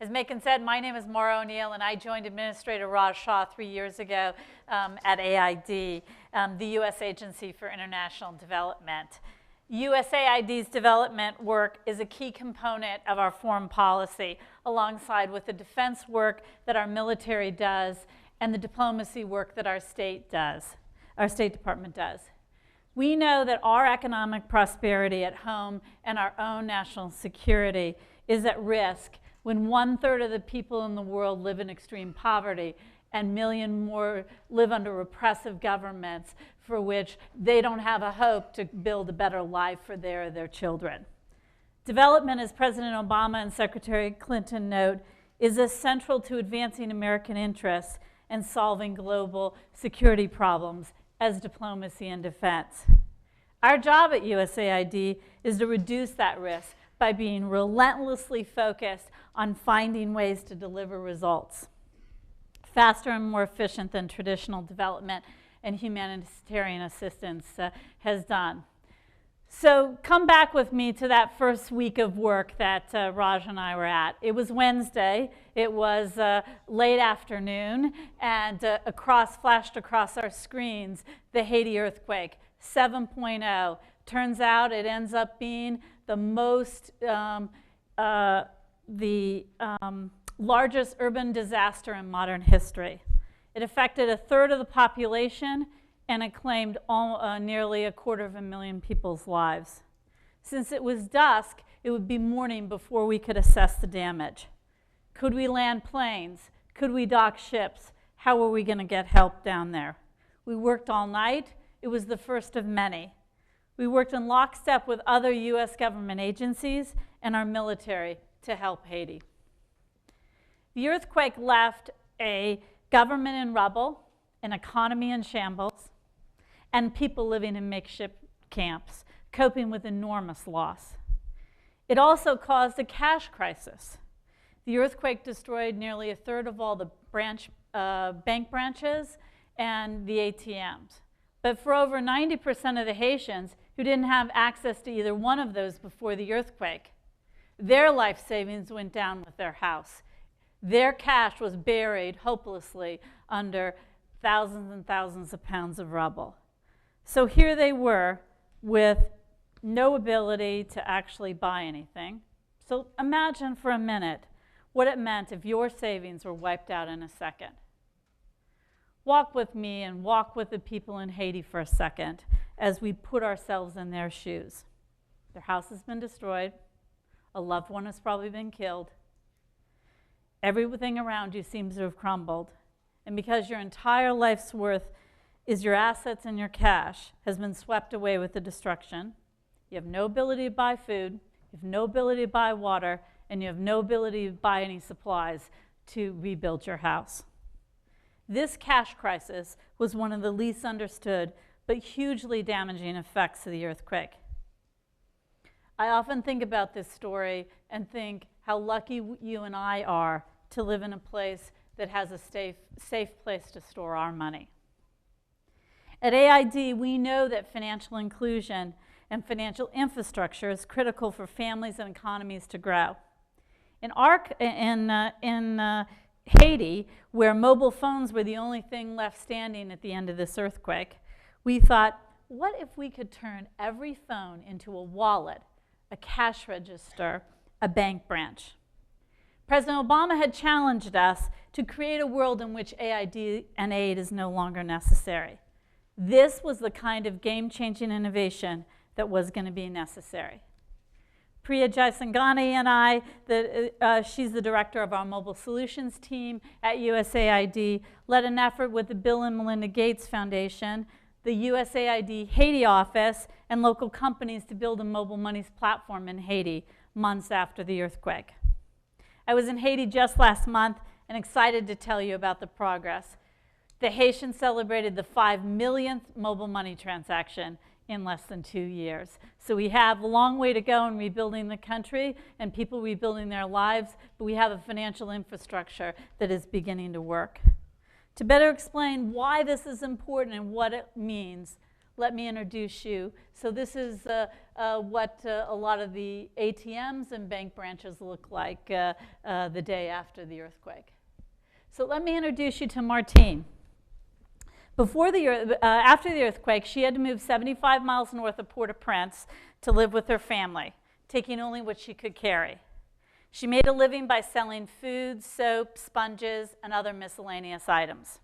As Macon said, my name is Maura O'Neill, and I joined Administrator Raj Shah 3 years ago at AID, the U.S. Agency for International Development. USAID's development work is a key component of our foreign policy, alongside with the defense work that our military does and the diplomacy work that our State Department does. We know that our economic prosperity at home and our own national security is at risk when 1/3 of the people in the world live in extreme poverty and 1 million more live under repressive governments for which they don't have a hope to build a better life for their children. Development, as President Obama and Secretary Clinton note, is essential to advancing American interests and solving global security problems as diplomacy and defense. Our job at USAID is to reduce that risk by being relentlessly focused on finding ways to deliver results faster and more efficient than traditional development and humanitarian assistance has done. So come back with me to that first week of work that Raj and I were at. It was Wednesday. It was late afternoon, and flashed across our screens the Haiti earthquake, 7.0. Turns out it ends up being the largest urban disaster in modern history. It affected 1/3 of the population, and it claimed nearly 250,000 people's lives. Since it was dusk, it would be morning before we could assess the damage. Could we land planes? Could we dock ships? How were we going to get help down there? We worked all night. It was the first of many. We worked in lockstep with other U.S. government agencies and our military to help Haiti. The earthquake left a government in rubble, an economy in shambles, and people living in makeshift camps, coping with enormous loss. It also caused a cash crisis. The earthquake destroyed nearly 1/3 of all the bank branches and the ATMs. But for over 90% of the Haitians who didn't have access to either one of those before the earthquake, their life savings went down with their house. Their cash was buried hopelessly under thousands and thousands of pounds of rubble. So here they were with no ability to actually buy anything. So imagine for a minute what it meant if your savings were wiped out in a second. Walk with me and walk with the people in Haiti for a second as we put ourselves in their shoes. Their house has been destroyed. A loved one has probably been killed. Everything around you seems to have crumbled. And because your entire life's worth is your assets and your cash has been swept away with the destruction, you have no ability to buy food, you have no ability to buy water, and you have no ability to buy any supplies to rebuild your house. This cash crisis was one of the least understood but hugely damaging effects of the earthquake. I often think about this story and think how lucky you and I are to live in a place that has a safe place to store our money. At AID, we know that financial inclusion and financial infrastructure is critical for families and economies to grow. In Haiti, where mobile phones were the only thing left standing at the end of this earthquake, we thought, what if we could turn every phone into a wallet, a cash register, a bank branch? President Obama had challenged us to create a world in which AID and aid is no longer necessary. This was the kind of game-changing innovation that was going to be necessary. Priya Jaisangani and I, she's the director of our mobile solutions team at USAID, led an effort with the Bill and Melinda Gates Foundation, the USAID Haiti office, and local companies to build a mobile monies platform in Haiti months after the earthquake. I was in Haiti just last month and excited to tell you about the progress. The Haitians celebrated the 5 millionth mobile money transaction in less than 2 years. So we have a long way to go in rebuilding the country and people rebuilding their lives, but we have a financial infrastructure that is beginning to work. To better explain why this is important and what it means, let me introduce you. So this is what a lot of the ATMs and bank branches look like the day after the earthquake. So let me introduce you to Martine. After the earthquake, she had to move 75 miles north of Port-au-Prince to live with her family, taking only what she could carry. She made a living by selling food, soap, sponges, and other miscellaneous items.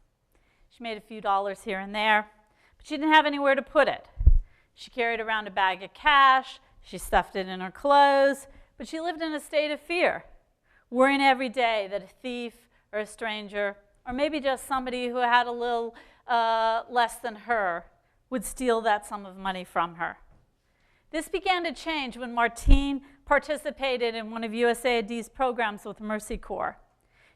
She made a few dollars here and there, but she didn't have anywhere to put it. She carried around a bag of cash, she stuffed it in her clothes, but she lived in a state of fear, worrying every day that a thief or a stranger, or maybe just somebody who had a little less than her, would steal that sum of money from her. This began to change when Martine participated in one of USAID's programs with Mercy Corps.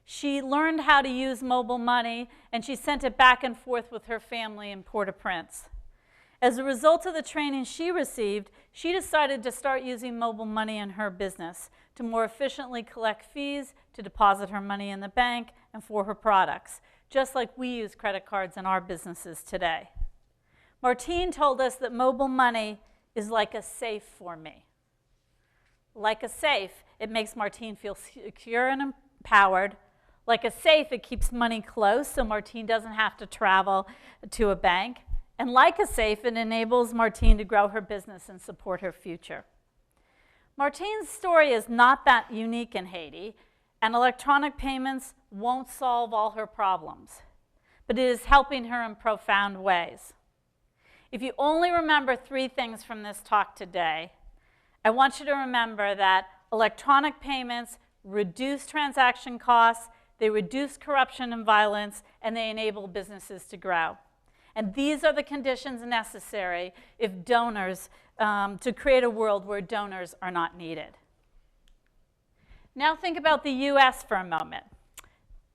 She learned how to use mobile money, and she sent it back and forth with her family in Port-au-Prince. As a result of the training she received, she decided to start using mobile money in her business to more efficiently collect fees, to deposit her money in the bank, and for her products, just like we use credit cards in our businesses today. Martine told us that mobile money is like a safe for me. Like a safe, it makes Martine feel secure and empowered. Like a safe, it keeps money close so Martine doesn't have to travel to a bank. And like a safe, it enables Martine to grow her business and support her future. Martine's story is not that unique in Haiti, and electronic payments won't solve all her problems, but it is helping her in profound ways. If you only remember 3 things from this talk today, I want you to remember that electronic payments reduce transaction costs, they reduce corruption and violence, and they enable businesses to grow. And these are the conditions necessary if donors, to create a world where donors are not needed. Now think about the US for a moment.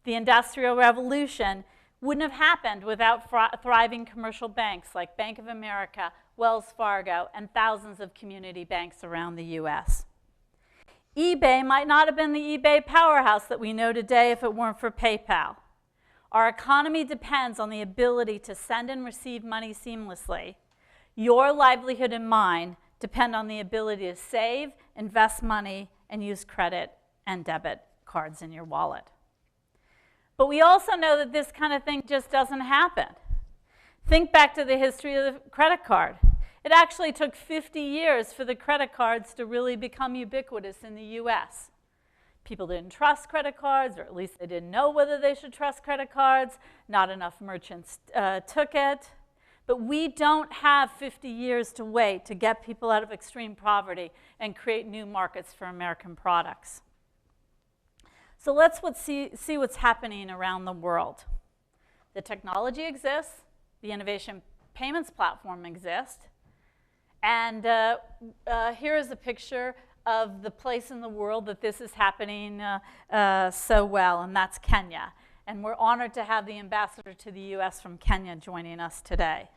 The Industrial Revolution wouldn't have happened without thriving commercial banks like Bank of America, Wells Fargo, and thousands of community banks around the US. eBay might not have been the eBay powerhouse that we know today if it weren't for PayPal. Our economy depends on the ability to send and receive money seamlessly. Your livelihood and mine depend on the ability to save, invest money, and use credit and debit cards in your wallet. But we also know that this kind of thing just doesn't happen. Think back to the history of the credit card. It actually took 50 years for the credit cards to really become ubiquitous in the US. People didn't trust credit cards, or at least they didn't know whether they should trust credit cards. Not enough merchants took it. But we don't have 50 years to wait to get people out of extreme poverty and create new markets for American products. So let's see what's happening around the world. The technology exists, the innovation payments platform exists, and here is a picture of the place in the world that this is happening so well, and that's Kenya. And we're honored to have the ambassador to the US from Kenya joining us today.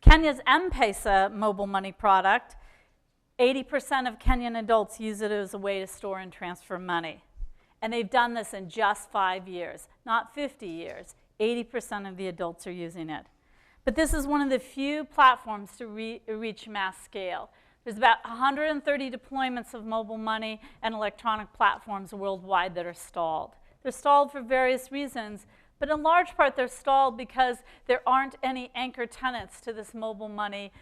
Kenya's M-Pesa mobile money product, 80% of Kenyan adults use it as a way to store and transfer money. And they've done this in just 5 years, not 50 years. 80% of the adults are using it. But this is one of the few platforms to reach mass scale. There's about 130 deployments of mobile money and electronic platforms worldwide that are stalled. They're stalled for various reasons, but in large part they're stalled because there aren't any anchor tenants to this mobile money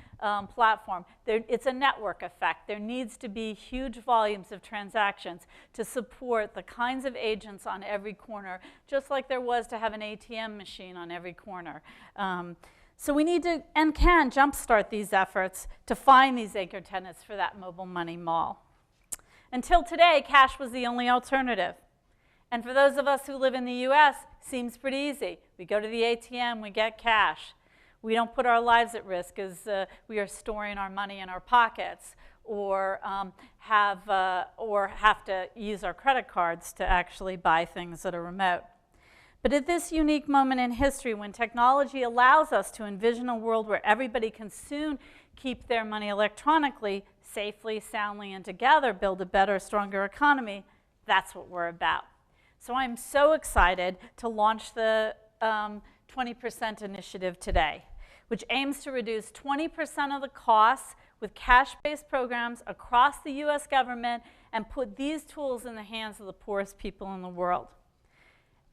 platform. It's a network effect. There needs to be huge volumes of transactions to support the kinds of agents on every corner, just like there was to have an ATM machine on every corner. So we need to, and can, jumpstart these efforts to find these anchor tenants for that mobile money mall. Until today, cash was the only alternative. And for those of us who live in the US, seems pretty easy. We go to the ATM, we get cash. We don't put our lives at risk as we are storing our money in our pockets or have to use our credit cards to actually buy things that are remote. But at this unique moment in history, when technology allows us to envision a world where everybody can soon keep their money electronically, safely, soundly, and together build a better, stronger economy, that's what we're about. So I'm so excited to launch the 20% initiative today, which aims to reduce 20% of the costs with cash-based programs across the U.S. government and put these tools in the hands of the poorest people in the world.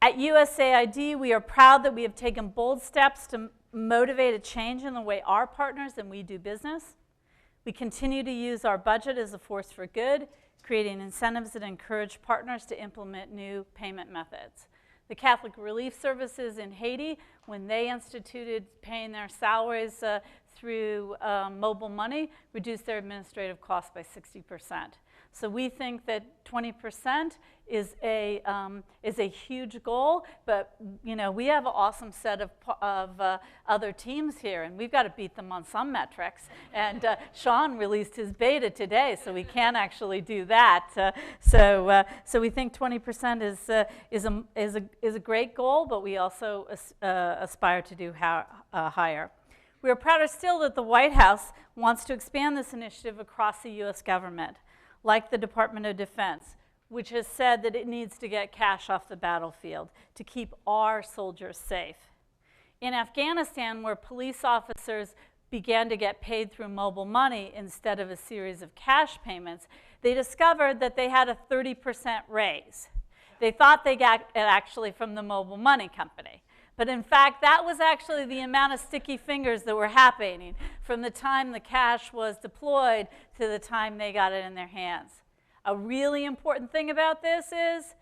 At USAID, we are proud that we have taken bold steps to motivate a change in the way our partners and we do business. We continue to use our budget as a force for good, creating incentives that encourage partners to implement new payment methods. The Catholic Relief Services in Haiti, when they instituted paying their salaries through mobile money, reduced their administrative costs by 60%. So we think that 20% is a huge goal, but we have an awesome set of other teams here, and we've got to beat them on some metrics. And Sean released his beta today, so we can actually do that. So we think 20% is a great goal, but we also aspire to do higher. We are prouder still that the White House wants to expand this initiative across the U.S. government, like the Department of Defense, which has said that it needs to get cash off the battlefield to keep our soldiers safe. In Afghanistan, where police officers began to get paid through mobile money instead of a series of cash payments, they discovered that they had a 30% raise. They thought they got it actually from the mobile money company. But in fact, that was actually the amount of sticky fingers that were happening from the time the cash was deployed to the time they got it in their hands. A really important thing about this is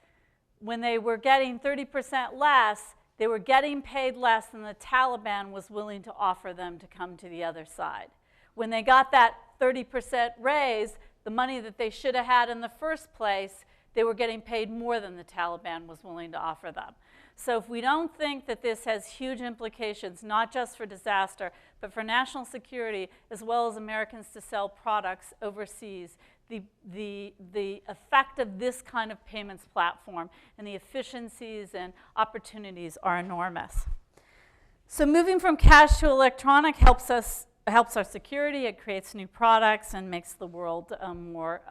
when they were getting 30% less, they were getting paid less than the Taliban was willing to offer them to come to the other side. When they got that 30% raise, the money that they should have had in the first place, they were getting paid more than the Taliban was willing to offer them. So if we don't think that this has huge implications, not just for disaster, but for national security, as well as Americans to sell products overseas, the effect of this kind of payments platform and the efficiencies and opportunities are enormous. So moving from cash to electronic helps our security, it creates new products and makes the world more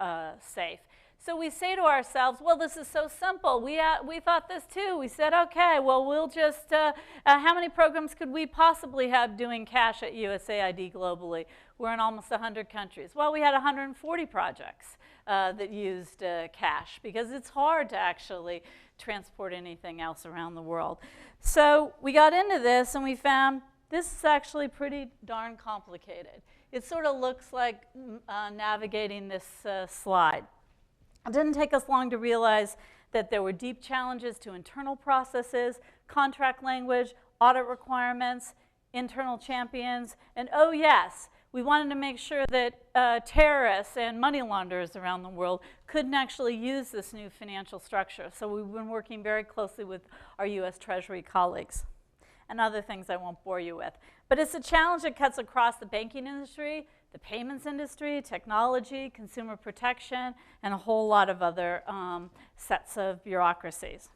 safe. So we say to ourselves, well, this is so simple. We thought this too. We said, okay, well, we'll just, how many programs could we possibly have doing cash at USAID globally? We're in almost 100 countries. Well, we had 140 projects that used cash because it's hard to actually transport anything else around the world. So we got into this and we found this is actually pretty darn complicated. It sort of looks like navigating this slide. It didn't take us long to realize that there were deep challenges to internal processes, contract language, audit requirements, internal champions, and oh yes, we wanted to make sure that terrorists and money launderers around the world couldn't actually use this new financial structure. So we've been working very closely with our US Treasury colleagues and other things I won't bore you with. But it's a challenge that cuts across the banking industry, the payments industry, technology, consumer protection, and a whole lot of other sets of bureaucracies.